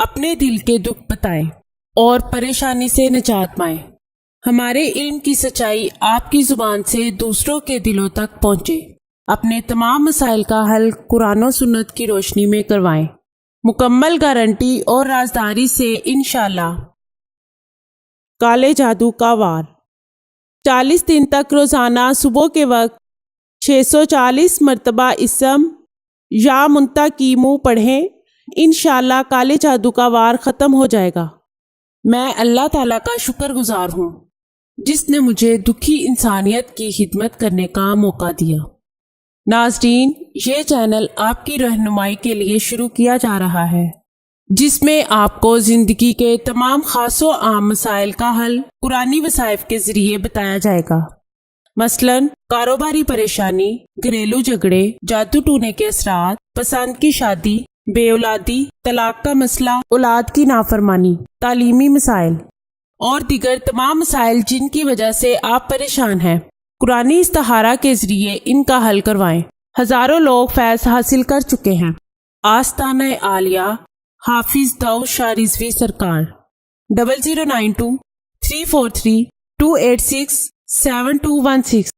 اپنے دل کے دکھ بتائیں اور پریشانی سے نجات پائیں۔ ہمارے علم کی سچائی آپ کی زبان سے دوسروں کے دلوں تک پہنچے۔ اپنے تمام مسائل کا حل قرآن و سنت کی روشنی میں کروائیں، مکمل گارنٹی اور رازداری سے انشاءاللہ۔ کالے جادو کا وار 40 دن تک روزانہ صبح کے وقت 640 مرتبہ اسم یا منتقیمو پڑھیں، انشاءاللہ کالے جادو کا وار ختم ہو جائے گا۔ میں اللہ تعالیٰ کا شکر گزار ہوں جس نے مجھے دکھی انسانیت کی خدمت کرنے کا موقع دیا۔ ناظرین، یہ چینل آپ کی رہنمائی کے لیے شروع کیا جا رہا ہے، جس میں آپ کو زندگی کے تمام خاص و عام مسائل کا حل قرآنی وظائف کے ذریعے بتایا جائے گا۔ مثلاً کاروباری پریشانی، گھریلو جھگڑے، جادو ٹونے کے اثرات، پسند کی شادی، بے اولادی، طلاق کا مسئلہ، اولاد کی نافرمانی، تعلیمی مسائل اور دیگر تمام مسائل جن کی وجہ سے آپ پریشان ہیں، قرآنی استخارہ کے ذریعے ان کا حل کروائیں۔ ہزاروں لوگ فیض حاصل کر چکے ہیں۔ آستانہ عالیہ حافظ داؤد شاہ رضوی سرکار 0092 343 286 7216